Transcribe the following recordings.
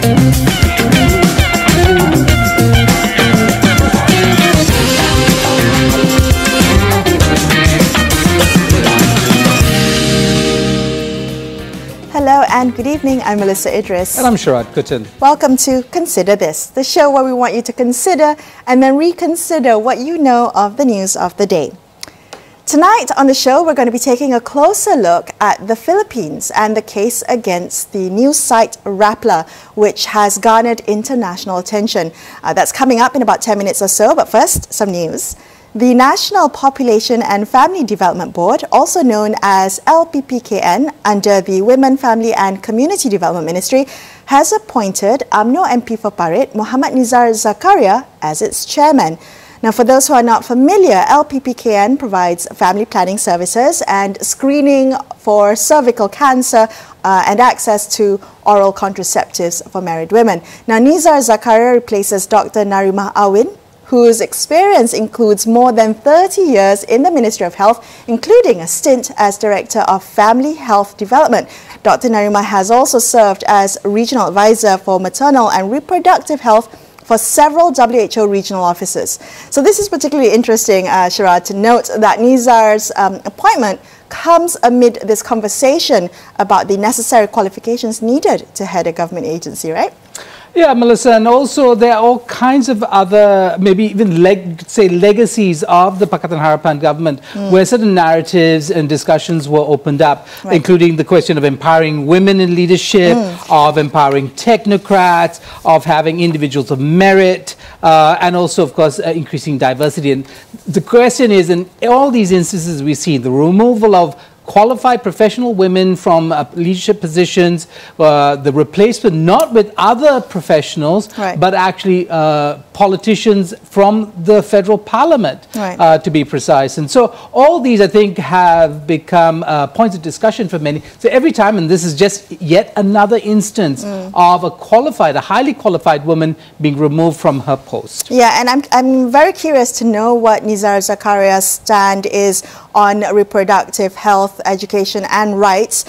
Hello and good evening. I'm Melisa Idris. And I'm Sharaad Kuttan. Welcome to Consider This, the show where we want you to consider and then reconsider what you know of the news of the day. Tonight on the show, we're going to be taking a closer look at the Philippines and the case against the news site Rappler, which has garnered international attention. That's coming up in about 10 minutes or so, but first, some news. The National Population and Family Development Board, also known as LPPKN, under the Women, Family and Community Development Ministry, has appointed UMNO MP for Parit, Muhammad Nizar Zakaria, as its chairman. Now, for those who are not familiar, LPPKN provides family planning services and screening for cervical cancer and access to oral contraceptives for married women. Now, Nizar Zakaria replaces Dr. Nery, whose experience includes more than 30 years in the Ministry of Health, including a stint as Director of Family Health Development. Dr. Nery has also served as Regional Advisor for Maternal and Reproductive Health for several WHO regional offices. So this is particularly interesting, Sharaad, to note that Nizar's appointment comes amid this conversation about the necessary qualifications needed to head a government agency, right? Yeah, Melissa, and also there are all kinds of other, maybe even legacies of the Pakatan Harapan government, where certain narratives and discussions were opened up, including the question of empowering women in leadership, of empowering technocrats, of having individuals of merit, and also, of course, increasing diversity. And the question is, in all these instances we see, the removal of qualified professional women from leadership positions, the replacement not with other professionals, but actually politicians from the federal parliament, to be precise. And so all these, I think, have become points of discussion for many. So every time, and this is just yet another instance of a highly qualified woman being removed from her post. Yeah, and I'm very curious to know what Nizar Zakaria's stand is on reproductive health, education and rights.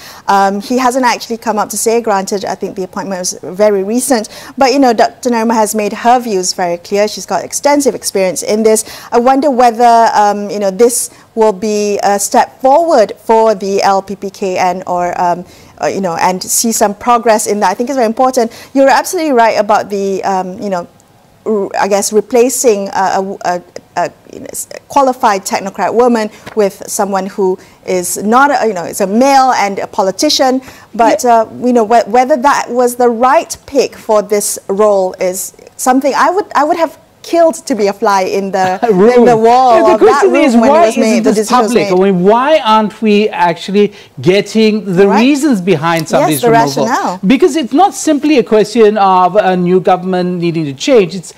He hasn't actually come up to say, granted, I think the appointment was very recent, but you know, Dr. Nery has made her views very clear. She's got extensive experience in this. I wonder whether, you know, this will be a step forward for the LPPKN or you know, and see some progress in that. I think it's very important. You're absolutely right about the, you know, I guess replacing a qualified technocrat woman with someone who is not, you know, is a male and a politician, but you know, whether that was the right pick for this role is something I would have killed to be a fly in the wall of that room when it was made. The decision was made. I mean, why aren't we actually getting the reasons behind some of these removals? Rationale. Because it's not simply a question of a new government needing to change. It's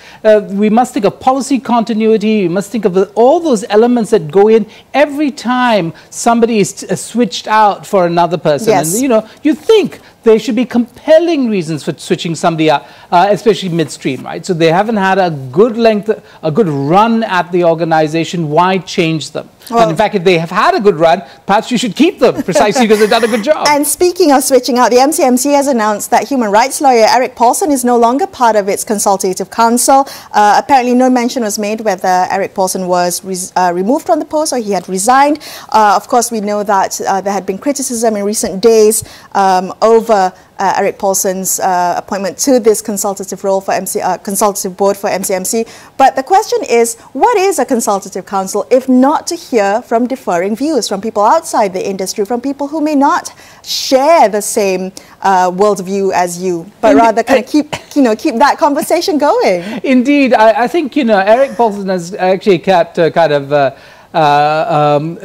we must think of policy continuity. We must think of all those elements that go in every time somebody is switched out for another person. Yes. And you know, you think there should be compelling reasons for switching somebody up, especially midstream, right? So they haven't had a good run at the organization. Why change them? Well, and in fact, if they have had a good run, perhaps you should keep them precisely because they've done a good job. And speaking of switching out, the MCMC has announced that human rights lawyer Eric Paulson is no longer part of its consultative council. Apparently, no mention was made whether Eric Paulson was removed from the post or he had resigned. Of course, we know that there had been criticism in recent days over Eric Paulson's appointment to this consultative role for consultative board for MCMC. But the question is, what is a consultative council if not to hear from differing views from people outside the industry, from people who may not share the same worldview as you, but rather kind of keep that conversation going? Indeed, I think Eric Paulson has actually kept kind of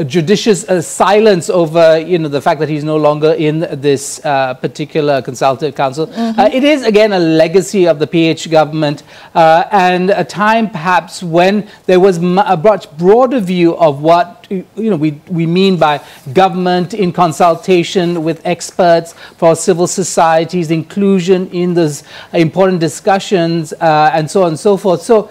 judicious silence over the fact that he's no longer in this particular consultative council. It is again a legacy of the PH government and a time perhaps when there was a much broader view of what we mean by government in consultation with experts for civil societies, inclusion in those important discussions, and so on and so forth. So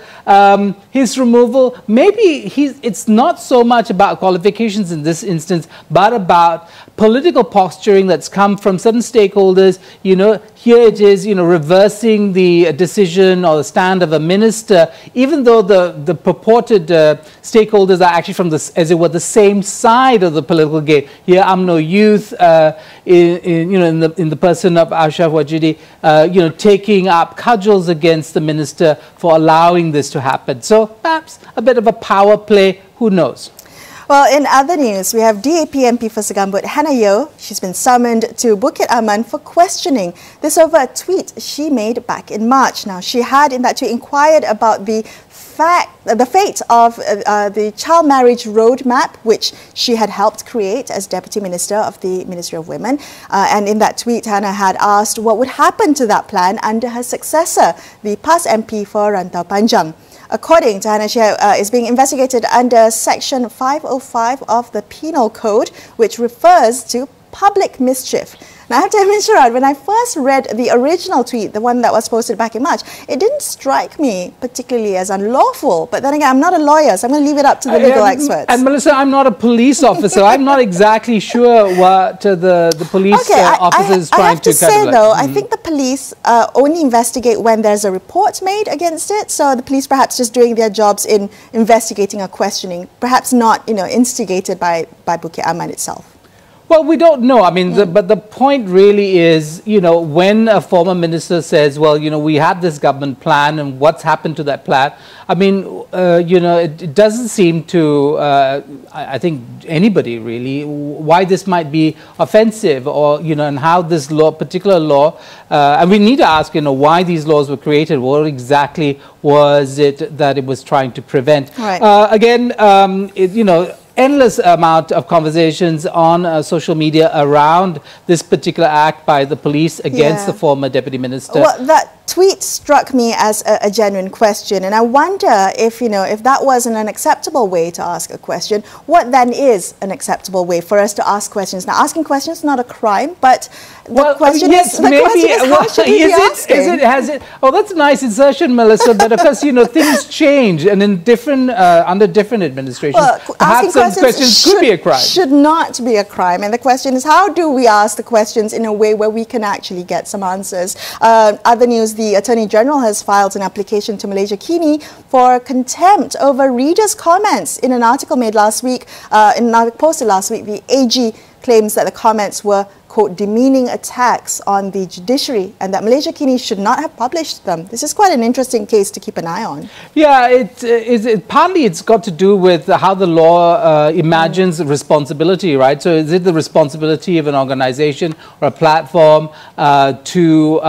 his removal, maybe it's not so much about qualifications in this instance, but about political posturing that's come from certain stakeholders. Here it is, reversing the decision or the stand of a minister, even though the purported stakeholders are actually from as it were, the same side of the political game. Here, UMNO Youth, in the person of Ashraf Wajidi, taking up cudgels against the minister for allowing this to happen. So perhaps a bit of a power play, who knows? Well, in other news, we have DAP MP for Segambut, Hannah Yeoh. She's been summoned to Bukit Aman for questioning. This over a tweet she made back in March. Now, she had in that tweet inquired about the fate of the child marriage roadmap, which she had helped create as Deputy Minister of the Ministry of Women. And in that tweet, Hannah had asked what would happen to that plan under her successor, the past MP for Rantau Panjang. According to Hannah, she is being investigated under Section 505 of the Penal Code, which refers to public mischief. Now, I have to admit, Sharaad, when I first read the original tweet, the one that was posted back in March, it didn't strike me particularly as unlawful. But then again, I'm not a lawyer, so I'm going to leave it up to the legal experts. And Melissa, I'm not a police officer. I'm not exactly sure what the police officer is trying to say, though, I think the police only investigate when there's a report made against it. So the police perhaps just doing their jobs in investigating or questioning, perhaps not, instigated by Bukit Aman itself. Well, we don't know. I mean, but the point really is, when a former minister says, well, we have this government plan and what's happened to that plan. I mean, it doesn't seem to, I think, anybody really, why this might be offensive or, and how this particular law, and we need to ask, why these laws were created. What exactly was it that it was trying to prevent? Right. Again, endless amount of conversations on social media around this particular act by the police against the former deputy minister. Well, that tweet struck me as a genuine question, and I wonder if if that was an unacceptable way to ask a question, what then is an acceptable way for us to ask questions? Now, asking questions is not a crime, but the question is, how should we be asking? Oh, that's a nice insertion, Melissa. But of course, things change, and in different under different administrations, perhaps some questions could be a crime. Should not be a crime, and the question is, how do we ask the questions in a way where we can actually get some answers? Other news: the Attorney General has filed an application to Malaysia Kini for contempt over readers' comments. In an article made last week, posted last week, the AG claims that the comments were, quote, demeaning attacks on the judiciary and that Malaysia Kini should not have published them. This is quite an interesting case to keep an eye on. Yeah, partly it's got to do with how the law imagines responsibility, right? So is it the responsibility of an organization or a platform to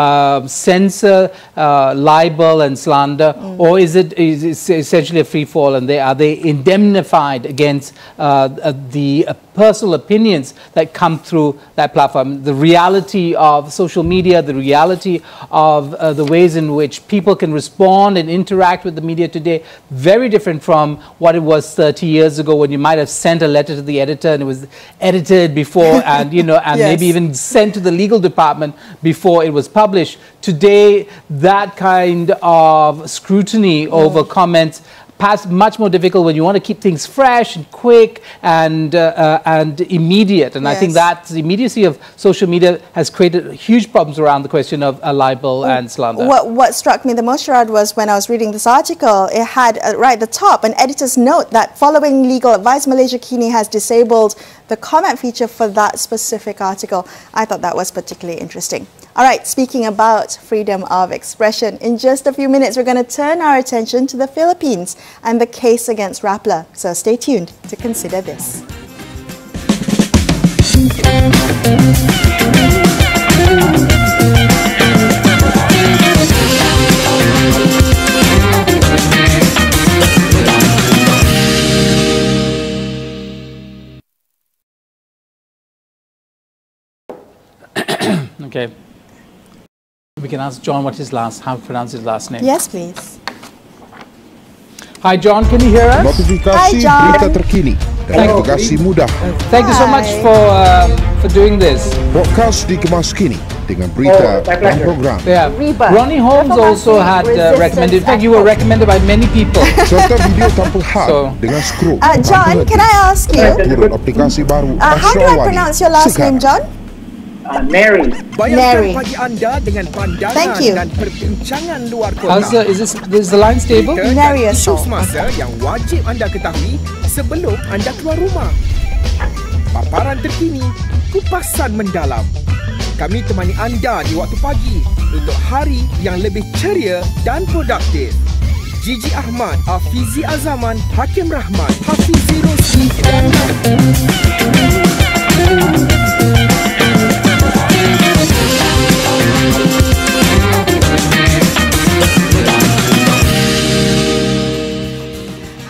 censor libel and slander, or is it essentially a free-fall, and are they indemnified against the personal opinions that come through that platform? The reality of social media, the reality of the ways in which people can respond and interact with the media today, very different from what it was 30 years ago, when you might have sent a letter to the editor and it was edited before and and maybe even sent to the legal department before it was published. Today, that kind of scrutiny over comments perhaps much more difficult when you want to keep things fresh and quick and immediate. And I think that the immediacy of social media has created huge problems around the question of libel and slander. What struck me the most, Sharaad, was when I was reading this article, it had right at the top an editor's note that following legal advice, Malaysia Kini has disabled the comment feature for that specific article. I thought that was particularly interesting. All right, speaking about freedom of expression, in just a few minutes, we're going to turn our attention to the Philippines and the case against Rappler. So stay tuned to consider this. Okay. We can ask John how to pronounce his last name. Yes, please. Hi, John. Can you hear us? Hi, John. Berita terkini dan aplikasi mudah. Thank you so much for doing this. Podcast dikemas kini dengan berita dan program. Yeah. Ronnie Holmes also had recommended. In fact, you were recommended by many people. Serta video tampil hard dengan skro. John, can I ask you? Turun aplikasi baru how do I pronounce your last name, John? Nery. Nery. Pagi anda dengan pandangan Thank you. dan perbincangan luar kota. Is the line stable? Nery as Isu well. semasa yang wajib anda ketahui sebelum anda keluar rumah. Paparan terkini, kupasan mendalam. Kami temani anda di waktu pagi untuk hari yang lebih ceria dan produktif. Gigi Ahmad, Afizi Azaman, Hakim Rahman, Hafizi Rosli dan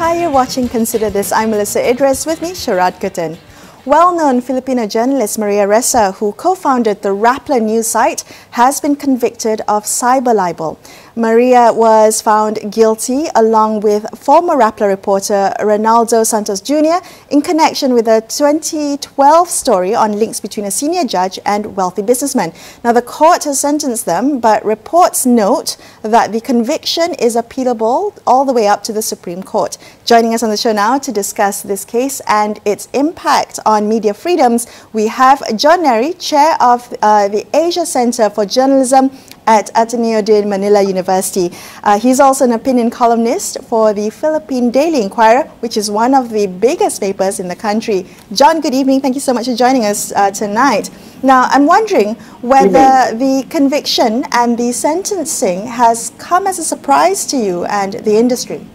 Hi, you're watching Consider This. I'm Melisa Idris, with me, Sharaad Kuttan. Well-known Filipino journalist Ressa, who co-founded the Rappler news site, has been convicted of cyber libel. Maria was found guilty along with former Rappler reporter Reynaldo Santos Jr. in connection with a 2012 story on links between a senior judge and wealthy businessman. Now, the court has sentenced them, but reports note that the conviction is appealable all the way up to the Supreme Court. Joining us on the show now to discuss this case and its impact on media freedoms, we have John Nery, chair of the Asia Center for Journalism at Ateneo de Manila University. He's also an opinion columnist for the Philippine Daily Inquirer, which is one of the biggest papers in the country. John, good evening. Thank you so much for joining us tonight. Now, I'm wondering whether the conviction and the sentencing has come as a surprise to you and the industry.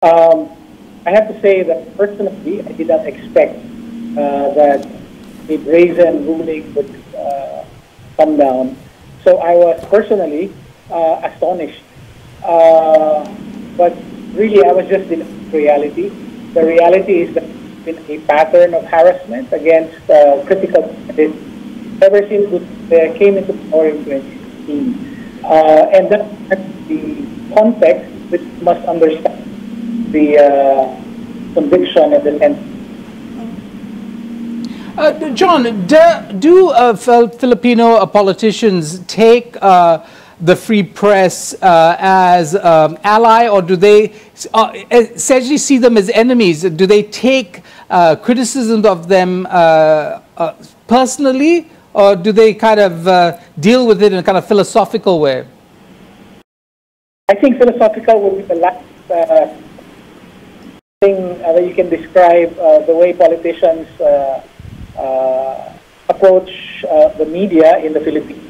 I have to say that personally, I did not expect that the brazen ruling would come down. So I was personally astonished. But really, I was just in reality. The reality is that there's been a pattern of harassment against critical journalists ever since they came into power in 2016. And that's the context which must understand the conviction and the sentence. John, do Filipino politicians take the free press as ally, or do they essentially see them as enemies? Do they take criticism of them personally, or do they kind of deal with it in a kind of philosophical way? I think philosophical would be the last thing that you can describe the way politicians approach the media in the Philippines.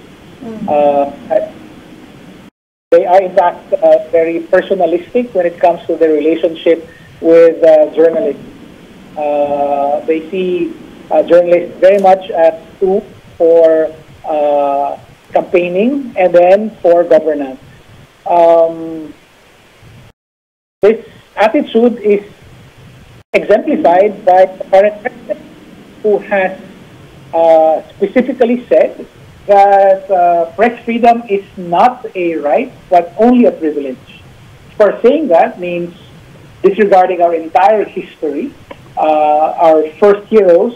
They are in fact very personalistic when it comes to their relationship with journalists. They see journalists very much as tools for campaigning and then for governance. This attitude is exemplified by the current president, who has specifically said that press freedom is not a right, but only a privilege. For saying that means disregarding our entire history. Our first heroes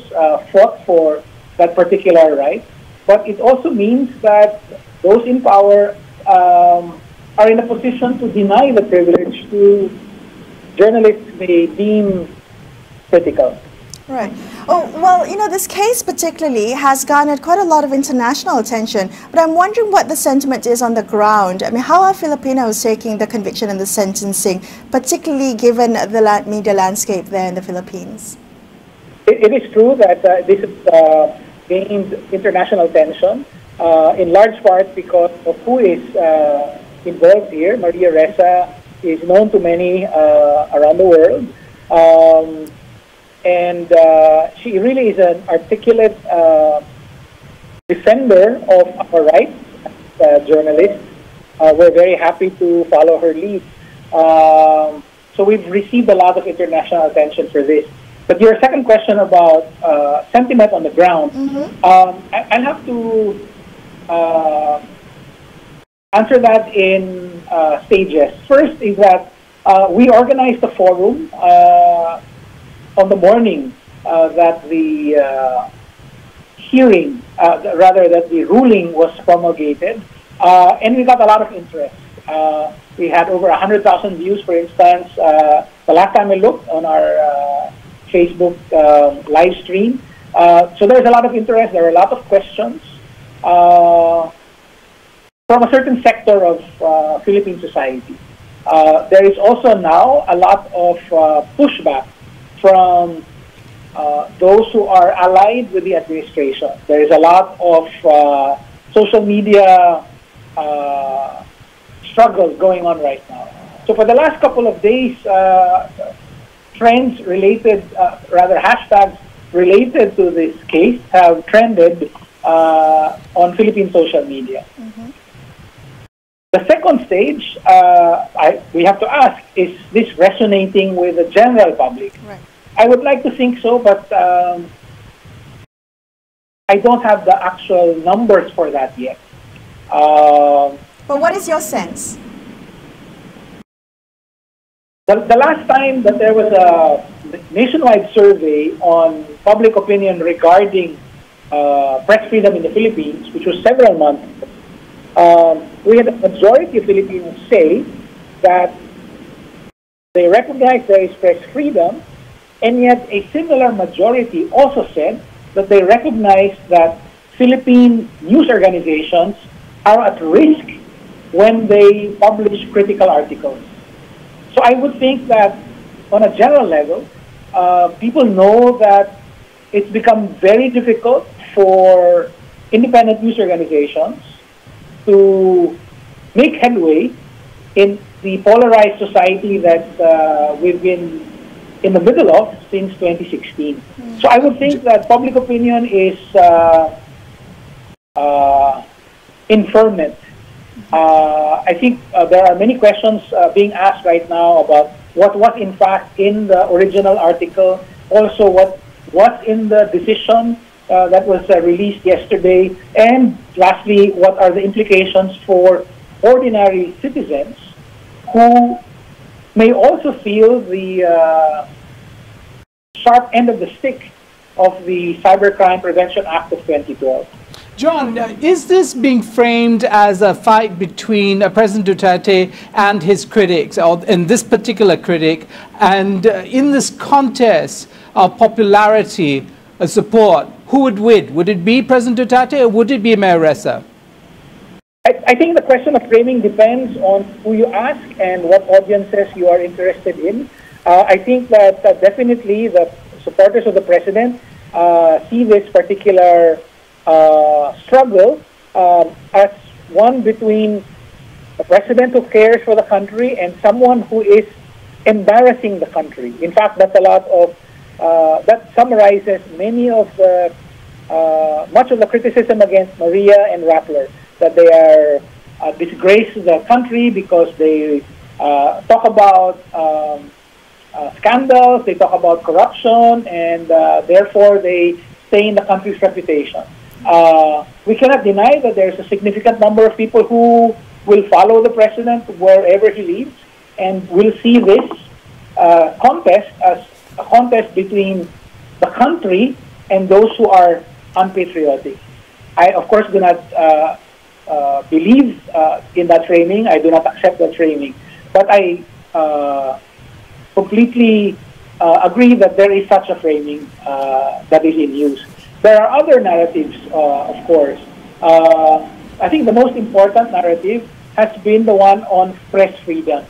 fought for that particular right, but it also means that those in power are in a position to deny the privilege to journalists they deem critical. Right. Oh, well, you know, this case particularly has garnered quite a lot of international attention, but I'm wondering what the sentiment is on the ground. I mean, how are Filipinos taking the conviction and the sentencing, particularly given the media landscape there in the Philippines? It is true that this has gained international attention, in large part because of who is involved here. Maria Ressa is known to many around the world. And she really is an articulate defender of our rights as journalists. We're very happy to follow her lead. So we've received a lot of international attention for this. But your second question about sentiment on the ground, I'll have to answer that in stages. First is that we organized a forum on the morning that the hearing, rather that the ruling was promulgated, and we got a lot of interest. We had over 100,000 views, for instance, the last time I looked on our Facebook live stream. So there's a lot of interest. There are a lot of questions from a certain sector of Philippine society. There is also now a lot of pushback from those who are allied with the administration. There is a lot of social media struggles going on right now. So for the last couple of days, trends related, rather hashtags related to this case have trended on Philippine social media. Mm-hmm. The second stage, we have to ask, is this resonating with the general public? Right. I would like to think so, but I don't have the actual numbers for that yet. But what is your sense? The last time that there was a nationwide survey on public opinion regarding press freedom in the Philippines, which was several months ago, we had a majority of Filipinos say that they recognize there is press freedom, and yet a similar majority also said that they recognize that Philippine news organizations are at risk when they publish critical articles. So I would think that on a general level, people know that it's become very difficult for independent news organizations to make headway in the polarized society that we've been in the middle of since 2016. So I would think that public opinion is in ferment. I think there are many questions being asked right now about what was in fact in the original article, also what was in the decision that was released yesterday, and lastly, what are the implications for ordinary citizens who may also feel the sharp end of the stick of the Cybercrime Prevention Act of 2012. John, is this being framed as a fight between President Duterte and his critics, or in this particular critic, and in this contest of popularity, support, who would win? Would it be President Duterte or would it be Mayor Ressa? I think the question of framing depends on who you ask and what audiences you are interested in. I think that definitely the supporters of the president see this particular struggle as one between a president who cares for the country and someone who is embarrassing the country. In fact, that's a lot of that summarizes many of the much of the criticism against Maria and Rappler, that they are disgrace the country because they talk about scandals, they talk about corruption, and therefore they stain the country's reputation. We cannot deny that there's a significant number of people who will follow the president wherever he leads, and will see this contest as a contest between the country and those who are unpatriotic. I, of course, do not believe in that framing. I do not accept that framing. But I completely agree that there is such a framing that is in use. There are other narratives, of course. I think the most important narrative has been the one on press freedom.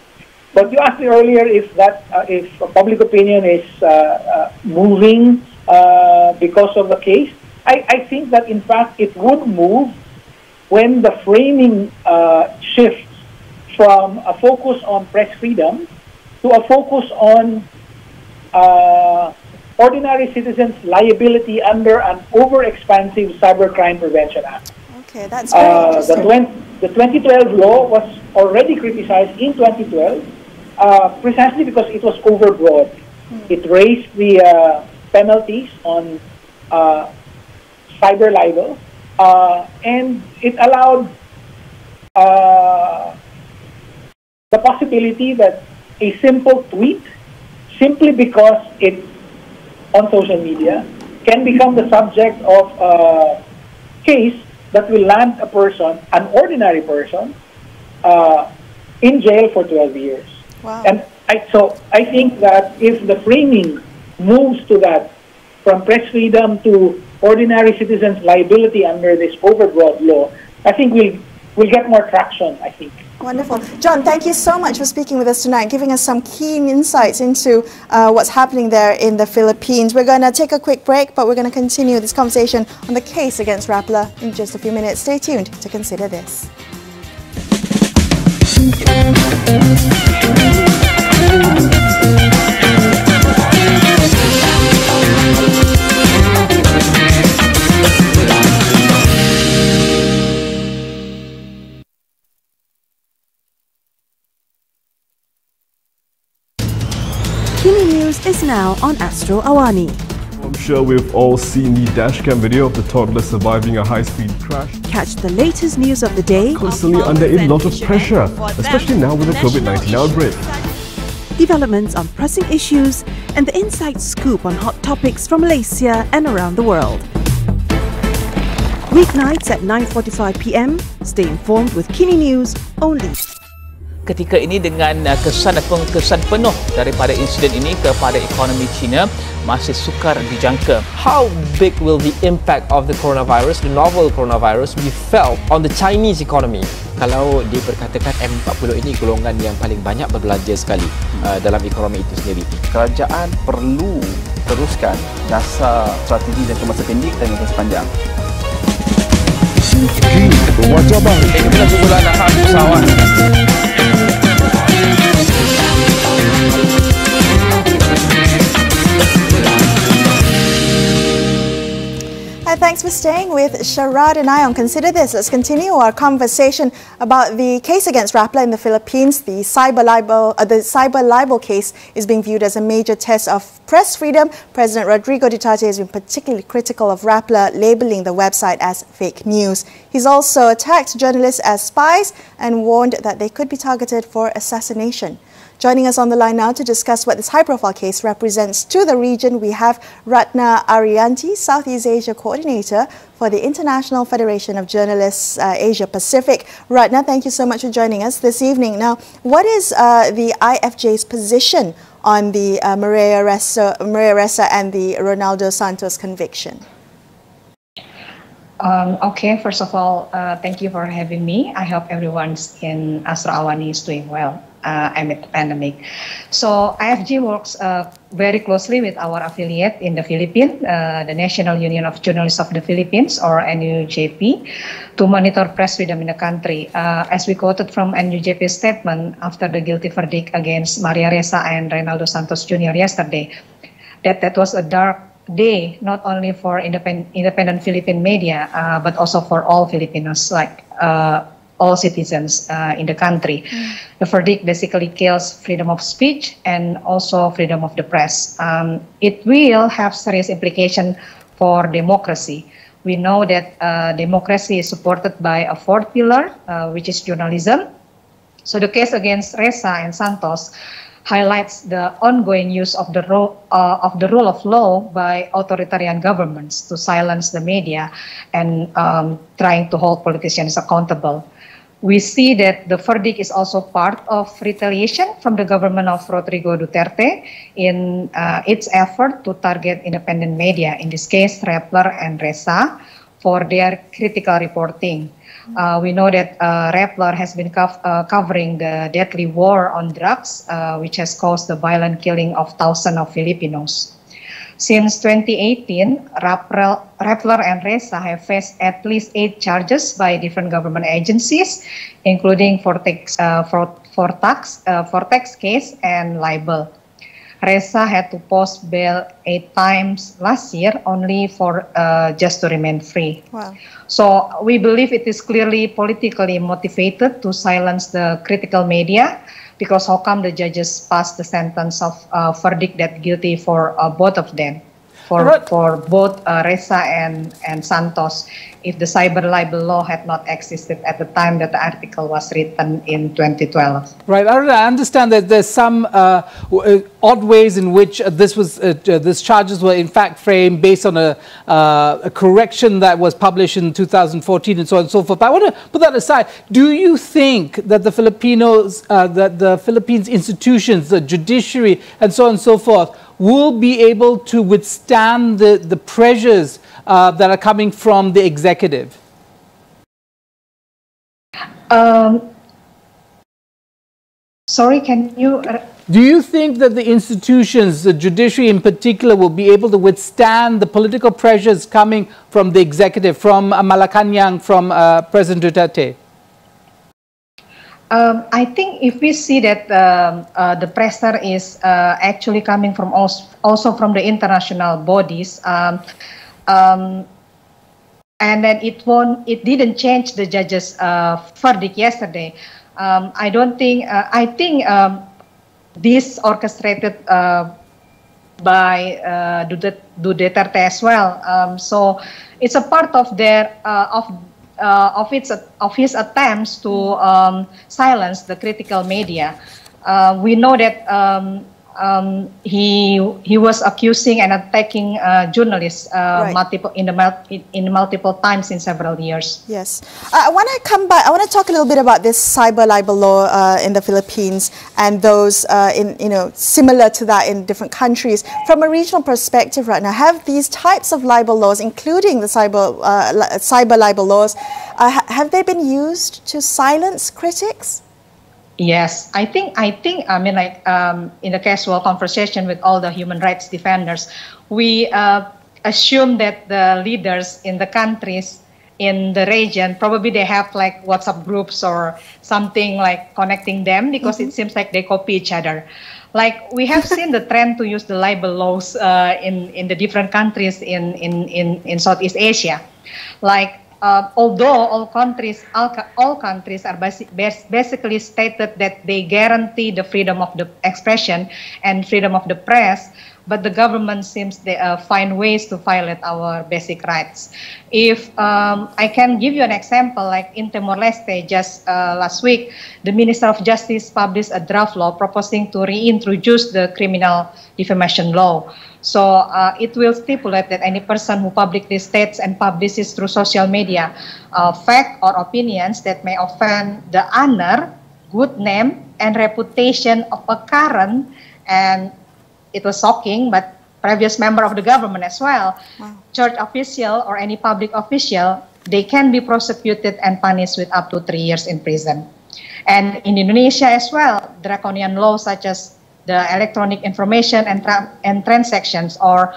But you asked me earlier if that if public opinion is moving because of the case. I think that in fact it would move when the framing shifts from a focus on press freedom to a focus on ordinary citizens' liability under an over-expansive Cybercrime Prevention Act. Okay, that's very interesting. The 2012 law was already criticized in 2012 precisely because it was overbroad. It raised the penalties on cyber libel, and it allowed the possibility that a simple tweet, simply because it on social media can become the subject of a case that will land a person, an ordinary person, in jail for 12 years. Wow. And so I think that if the framing moves to that, from press freedom to ordinary citizens' liability under this overbroad law, I think we'll get more traction, I think. Wonderful. John, thank you so much for speaking with us tonight, giving us some keen insights into what's happening there in the Philippines. We're going to take a quick break, but we're going to continue this conversation on the case against Rappler in just a few minutes. Stay tuned to consider this. Kini News is now on Astro AWANI. I'm sure we've all seen the dashcam video of the toddler surviving a high-speed crash. Catch the latest news of the day. Constantly under a lot of pressure, especially now with the COVID-19 outbreak. Developments on pressing issues and the inside scoop on hot topics from Malaysia and around the world. Weeknights at 9:45 PM. Stay informed with Kini News only. Ketika ini dengan kesan penuh daripada insiden ini kepada ekonomi China masih sukar dijangka. How big will the impact of the coronavirus, the novel coronavirus, be felt on the Chinese economy? Kalau diperkatakan M40 ini golongan yang paling banyak berbelanja sekali dalam ekonomi itu sendiri. Kerajaan perlu teruskan dasar strategi dan masa pendek dan masa panjang. Wajah baru. Kita bermula nak pesawat. Hi, thanks for staying with Sharaad and I on Consider This. Let's continue our conversation about the case against Rappler in the Philippines. The cyber libel case is being viewed as a major test of press freedom. President Rodrigo Duterte has been particularly critical of Rappler, labeling the website as fake news. He's also attacked journalists as spies and warned that they could be targeted for assassination. Joining us on the line now to discuss what this high-profile case represents to the region, we have Ratna Ariyanti, Southeast Asia Coordinator for the International Federation of Journalists Asia Pacific. Ratna, thank you so much for joining us this evening. Now, what is the IFJ's position on the Maria Ressa and the Reynaldo Santos conviction? Okay, first of all, thank you for having me. I hope everyone in Astro AWANI is doing well amid the pandemic. So IFJ works very closely with our affiliate in the Philippines, the National Union of Journalists of the Philippines, or NUJP, to monitor press freedom in the country. As we quoted from NUJP's statement after the guilty verdict against Maria Ressa and Reynaldo Santos Jr. yesterday, that was a dark day, not only for independent Philippine media, but also for all Filipinos, like all citizens in the country. The verdict basically kills freedom of speech and also freedom of the press. It will have serious implications for democracy. We know that democracy is supported by a fourth pillar, which is journalism. So the case against Ressa and Santos highlights the ongoing use of the rule of law by authoritarian governments to silence the media and trying to hold politicians accountable. We see that the verdict is also part of retaliation from the government of Rodrigo Duterte in its effort to target independent media, in this case Rappler and Ressa, for their critical reporting. We know that Rappler has been covering the deadly war on drugs, which has caused the violent killing of thousands of Filipinos. Since 2018, Rappler and Ressa have faced at least 8 charges by different government agencies, including for tax case and libel. Ressa had to post bail 8 times last year, only for just to remain free. Wow. So we believe it is clearly politically motivated to silence the critical media, because how come the judges passed the sentence of verdict that guilty for both of them? for both Ressa and Santos if the cyber libel law had not existed at the time that the article was written in 2012. Right. I understand that there's some odd ways in which these charges were in fact framed based on a correction that was published in 2014 and so on and so forth. But I want to put that aside. Do you think that the Philippines institutions, the judiciary and so on and so forth will be able to withstand the pressures that are coming from the executive? Sorry, can you... Do you think that the institutions, the judiciary in particular, will be able to withstand the political pressures coming from the executive, from Malacanang, from President Duterte? I think if we see that the pressure is actually coming from also from the international bodies, and then it didn't change the judge's verdict yesterday. I don't think. I think this orchestrated by Duterte as well. So it's a part of their of his attempts to silence the critical media. We know that he was accusing and attacking journalists multiple times in several years. Yes, I want to come back. I want to talk a little bit about this cyber libel law in the Philippines and those similar to that in different countries. From a regional perspective, right now, have these types of libel laws, including the cyber libel laws, have they been used to silence critics? Yes, I think, I mean, like in a casual conversation with all the human rights defenders, we assume that the leaders in the countries in the region, probably they have like WhatsApp groups or something like connecting them, because it seems like they copy each other. Like we have seen the trend to use the libel laws in the different countries in Southeast Asia. Like although all countries are basically stated that they guarantee the freedom of the expression and freedom of the press, but the government seems they find ways to violate our basic rights. If I can give you an example, like in Timor-Leste, just last week, the Minister of Justice published a draft law proposing to reintroduce the criminal defamation law. So it will stipulate that any person who publicly states and publishes through social media facts or opinions that may offend the honor, good name, and reputation of a current, and it was shocking, but previous member of the government as well, church official or any public official, they can be prosecuted and punished with up to 3 years in prison. And in Indonesia as well, draconian laws such as the electronic information and transactions, or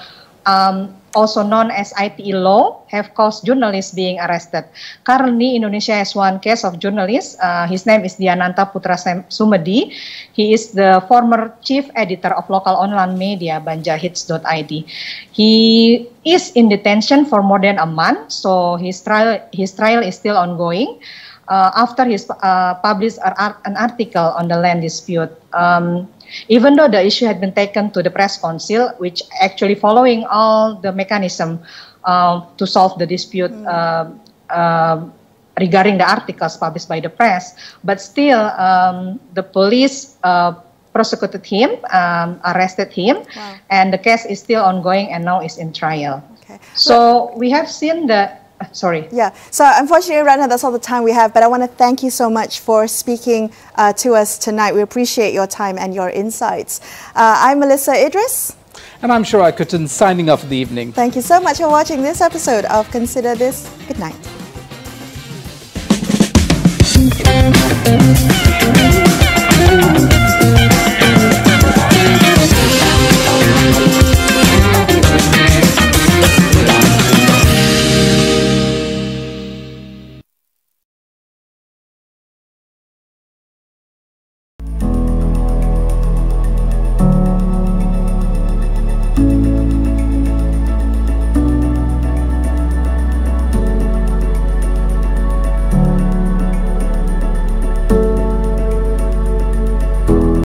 also known as ITE law, have caused journalists being arrested. Currently, Indonesia has one case of journalist. His name is Diananta Putra Sumedi. He is the former chief editor of local online media banjahits.id. He is in detention for more than a month, so his trial is still ongoing. After he published an article on the land dispute. Even though the issue had been taken to the press council, which actually following all the mechanism to solve the dispute regarding the articles published by the press, but still the police prosecuted him, arrested him, and the case is still ongoing and now is in trial. Okay. So we have seen the sorry. Yeah. So unfortunately, Ratna, that's all the time we have. But I want to thank you so much for speaking to us tonight. We appreciate your time and your insights. I'm Melisa Idris. And I'm Sharaad Kuttan, signing off for the evening. Thank you so much for watching this episode of Consider This. Good night.